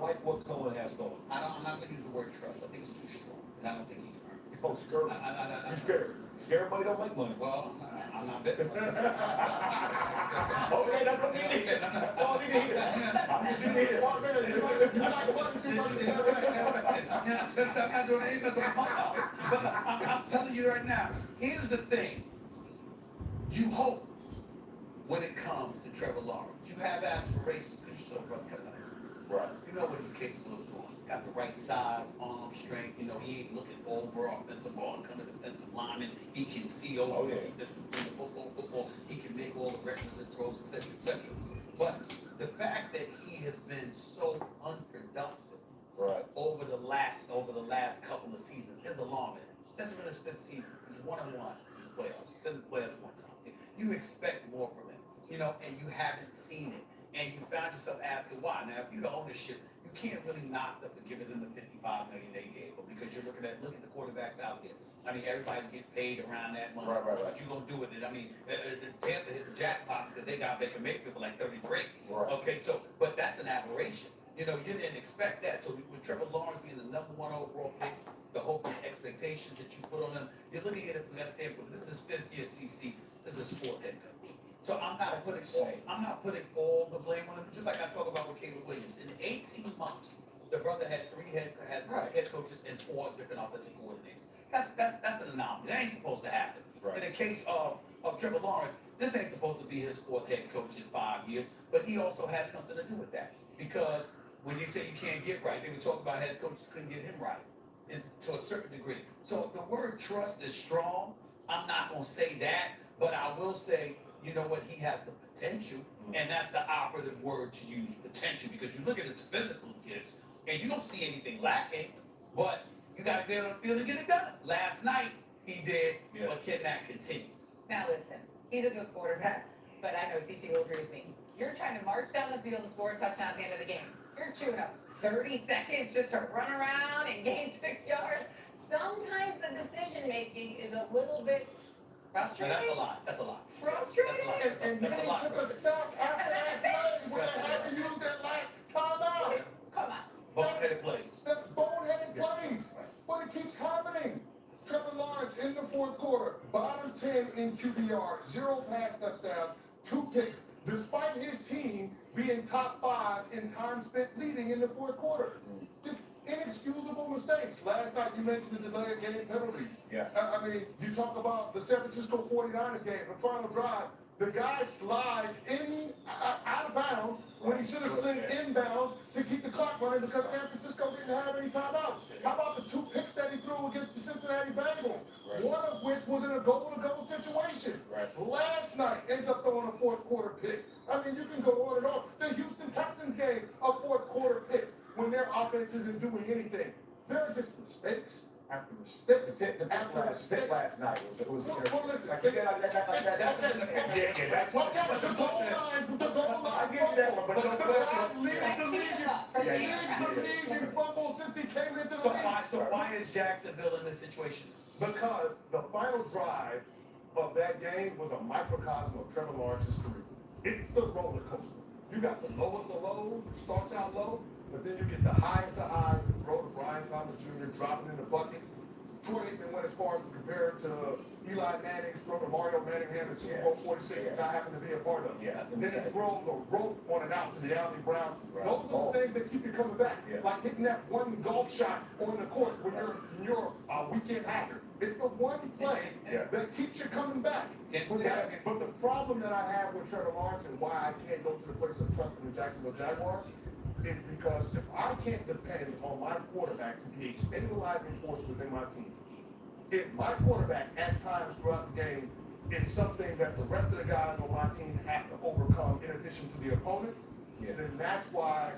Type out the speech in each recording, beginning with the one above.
like what Cohen has going. I'm not going to use the word trust. I think it's too strong, and I don't think he's earned it. Oh, scared. You're scared. Scared money don't make money. Well, I'm not betting. Okay, that's what we need. That's all we need. I'm just in here. I'm doing anything messing with my mouth. But I'm telling you right now, here's the thing. You hope when it comes to Trevor Lawrence, you have aspirations because you're so rough. Right. You know what he's capable of doing. Got the right size, arm strength. You know, he ain't looking over offensive ball and coming defensive lineman. He can see over. Oh, yeah. He can football. He can make all the requisite throws, etc., etc. But the fact that he has been so unproductive over the last couple of seasons is alarming. Since we're in his fifth season, he's 1-1 in the playoffs. He's been in the playoffs one time. You expect more from him, you know, and you haven't seen it. And you found yourself asking why. Now, if you're the ownership, you can't really knock them for giving them the $55 million they gave them because you're look at the quarterbacks out there. I mean, everybody's getting paid around that money. Right. What you gonna do with it? I mean, Tampa hit the jackpot because they got Baker Mayfield for like 33. Right. Okay, so but that's an aberration. You know, you didn't expect that. So with Trevor Lawrence being the #1 overall pick, the hope and expectations that you put on him, you're looking at it from that standpoint. This is 5th year CC. This is 4th head coach. So I'm not putting all the blame on him. Just like I talk about with Caleb Williams. In 18 months, the brother had 3 head coaches and 4 different offensive coordinators. That's an anomaly. That ain't supposed to happen. Right. In the case of Trevor Lawrence, this ain't supposed to be his 4th head coach in 5 years, but he also has something to do with that. Because when you say you can't get right, they were talking about head coaches couldn't get him right to a certain degree. So the word trust is strong. I'm not gonna say that, but I will say, you know what, he has the potential, and that's the operative word to use, potential, because you look at his physical gifts, and you don't see anything lacking, but you got to get on the field and get it done. Last night, he did, but can that continue? Now listen, he's a good quarterback, but I know CC will agree with me. You're trying to march down the field and score a touchdown at the end of the game. You're chewing up 30 seconds just to run around and gain 6 yards. Sometimes the decision-making is a little bit frustrating. That's a lot. That's a lot. Frustrating? And then he took a sack after that play when they had to use that last timeout. Come on. Boneheaded plays. That's boneheaded plays. But it keeps happening. Trevor Lawrence in the 4th quarter, bottom 10 in QBR, 0 pass touchdowns, 2 picks, despite his team being top 5 in time spent leading in the 4th quarter. Just inexcusable mistakes. Last night you mentioned the delay of game penalties. Yeah. I mean, you talk about the San Francisco 49ers game, the final drive. The guy slides out of bounds when he should have slid inbounds to keep the clock running because San Francisco didn't have any timeouts. How about the 2 picks that he threw against the Cincinnati Bengals? Right. One of which was in a goal-to-goal situation. Right. Last night ends up throwing a 4th quarter pick. I mean, you can go on and on. The Houston Texans game, a 4th quarter pick when their offense isn't doing anything. There are just mistakes after mistakes after mistakes. Last night was Well, listen, like that. That's what the goal line. I give you that one, but the guy leads the league. He Yeah. leads the league in fumbles since he came into the So league. why is Jacksonville in this situation? Because the final drive of that game was a microcosm of Trevor Lawrence's career. It's the roller coaster. You got the lowest of lows, starts out low, but then you get the highest of highs, throw to Brian Thomas Jr., dropping in the bucket. Troy Aikman went as far as to compare it to Eli Manning's throw to Mario Manningham in Super Bowl 46, which I happen to be a part of. Yeah. And then he throws a rope on and out to the Alvin Brown. Right. Those are the things that keep you coming back. Yeah. Like hitting that one golf shot on the course when you're a weekend hacker. It's the one play that keeps you coming back. But the problem that I have with Trevor Lawrence and why I can't go to the place of trust in the Jacksonville Jaguars is because if I can't depend on my quarterback to be a stabilizing force within my team, if my quarterback at times throughout the game is something that the rest of the guys on my team have to overcome in addition to the opponent, then that's why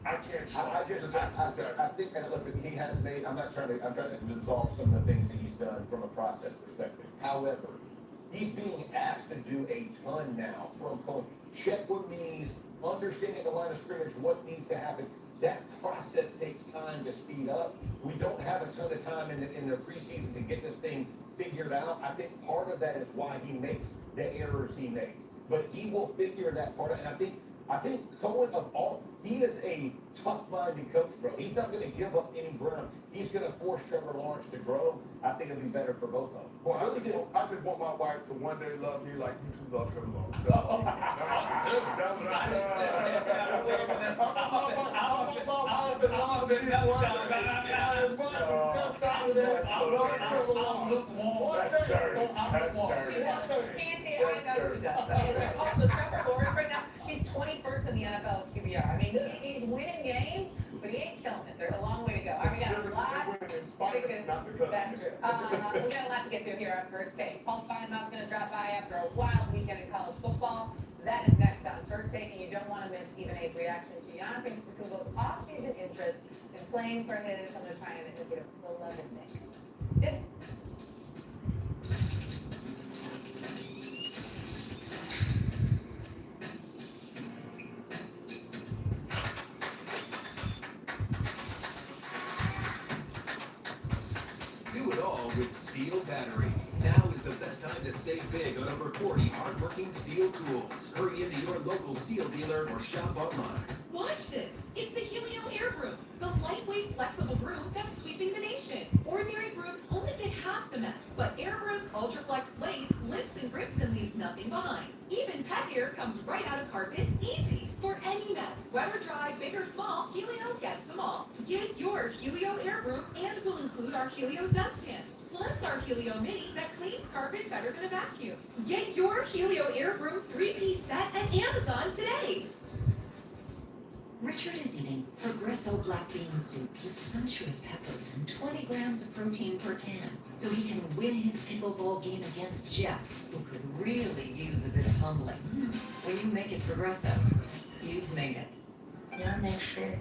I can't trust the Jacksonville Jaguars. I think, and look, he has made, I'm trying to resolve some of the things that he's done from a process perspective. However, he's being asked to do a ton now from Cohen. Check what needs, understanding the line of scrimmage, what needs to happen. That process takes time to speed up. We don't have a ton of time in the preseason to get this thing figured out. I think part of that is why he makes the errors he makes. But he will figure that part out. And I think I think Cohen he is a tough-minded coach, bro. He's not gonna give up any ground. He's gonna force Trevor Lawrence to grow. I think it'll be better for both of them. Well, I just want my wife to one day love me like you two love Trevor Lawrence. Also, Trevor Lawrence right now, he's 21st in the NFL QBR. I mean, he's winning games, but he ain't killing it. There's a long way to go. All right, we got a lot. That's true. We got a lot to get to here on First Take. Paul Steinmouth's going to drop by after a wild weekend in college football. That is next on First Take, and you don't want to miss Stephen A's reaction to Giannis Antetokounmpo's off-season interest in playing for his, I'm going to try and imitate a beloved Knicks. Did Do it all with Steel Battery. Now is the best time to save big on over 40 hardworking steel tools. Hurry into your local steel dealer or shop online. Watch this. It's the Helio Air Broom, the lightweight, flexible broom that's sweeping the nation. Ordinary brooms only get half the mess, but Air Broom's Ultraflex blade lifts and grips and leaves nothing behind. Even pet hair comes right out of carpets easy. For any mess, wet or dry, big or small, Helio gets them all. Get your Helio Air Broom and we'll include our Helio dustpan. Plus our Helio Mini that cleans carpet better than a vacuum. Get your Helio Air Broom 3-piece set at Amazon today. Richard is eating Progresso black bean soup with sumptuous peppers and 20 grams of protein per can, so he can win his pickleball game against Jeff, who could really use a bit of humbling. When you make it Progresso, you've made it. Y'all make sure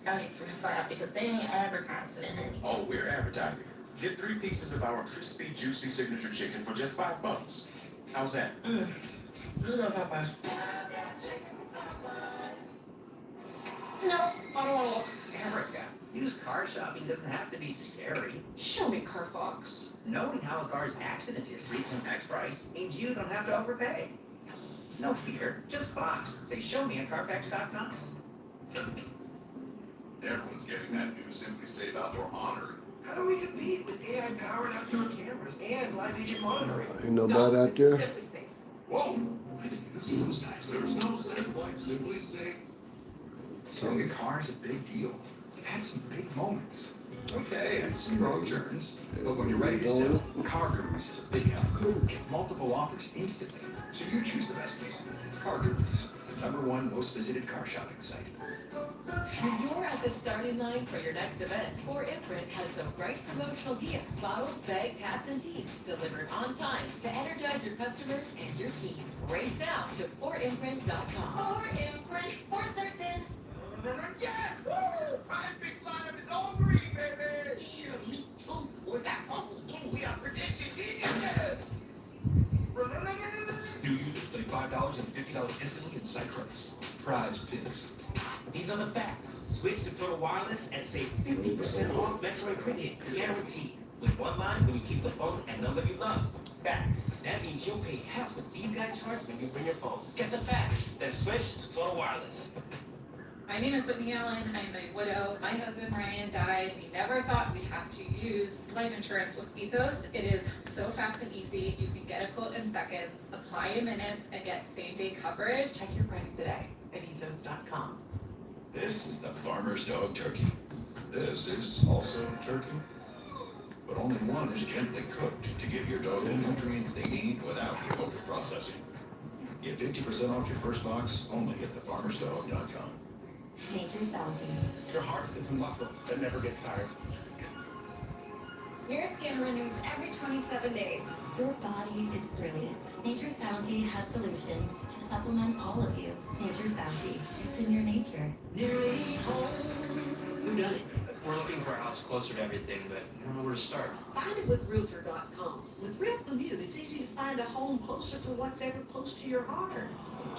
y'all get 3 to 5 because they ain't advertising it. Oh, we're advertising. Get 3 pieces of our crispy, juicy signature chicken for just $5. How's that? Let's go, Popeyes. No, I don't want to look. Erica, used car shopping doesn't have to be scary. Show me Carfax. Knowing how a car's accident history impacts price means you don't have to overpay. No fear, just Fox. Say, show me at Carfax.com. Everyone's getting that new Simply Safe outdoor monitoring. How do we compete with AI-powered outdoor cameras and live agent monitoring? Ain't nobody out there. Simply Safe. Whoa! I didn't even see those guys. There's no safe like Simply Safe. Selling a car is a big deal. We've had some big moments. Okay, and some wrong turns. But when you're ready to sell, Car Gurus is a big help. Get multiple offers instantly, so you choose the best deal. Car Gurus, the #1 most visited car shopping site. When you're at the starting line for your next event, 4Imprint has the right promotional gear, bottles, bags, hats, and tees, delivered on time to energize your customers and your team. Race now to 4Imprint.com. 4Imprint for certain. Yes! Woo! Prize Picks lineup is all green, baby! Yeah, me too. Well, that's all we are prediction geniuses! New users pay $5 and $50 instantly in site credits. Prize Picks. These are the facts. Switch to Total Wireless and save 50% off Metroid Credit, guaranteed. With one line when you keep the phone and number you love. Facts. That means you'll pay half what these guys charge when you bring your phone. Get the facts. Then switch to Total Wireless. My name is Whitney Allen. I'm a widow. My husband Ryan died. We never thought we'd have to use life insurance with Ethos. It is so fast and easy. You can get a quote in seconds, apply in minutes, and get same-day coverage. Check your price today at ethos.com. This is the farmer's dog turkey. This is also turkey, but only one is gently cooked to give your dog the nutrients they need without the ultra processing. Get 50% off your first box only at thefarmersdog.com. Nature's Bounty. Your heart is a muscle that never gets tired. Your skin renews every 27 days. Your body is brilliant. Nature's Bounty has solutions to supplement all of you. Nature's Bounty. It's in your nature. Nearly home. Who done it? We're looking for a house closer to everything, but I don't know where to start. Find it with Realtor.com. With Real Commute, it's easy to find a home closer to what's ever close to your heart.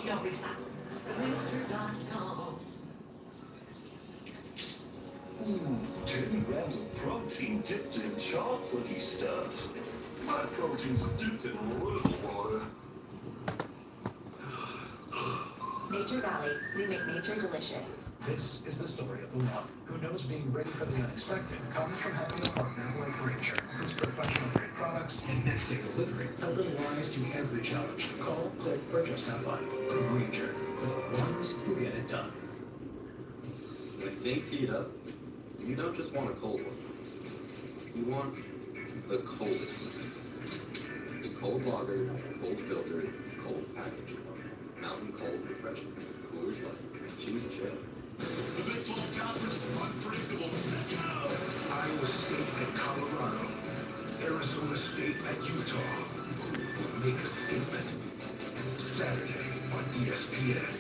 Y'all be silent. Realtor.com. 10 grams of protein dipped in chocolatey stuff. My protein's dipped in a little water. Nature Valley, we make nature delicious. This is the story of the one who knows being ready for the unexpected comes from having a partner like Ranger, whose professional grade products and next day delivery help them rise to every challenge. Call, click, or just stop by. Ranger, for the ones who get it done. When things heat up, you don't just want a cold one. You want the coldest one. The cold lager, cold filtered, cold packaged. Mountain Cold Refreshment. Coors Light. Choose chill. The Big 12 Conference, unpredictable. Let's go! Iowa State at Colorado. Arizona State at Utah. Who will make a statement? Saturday on ESPN.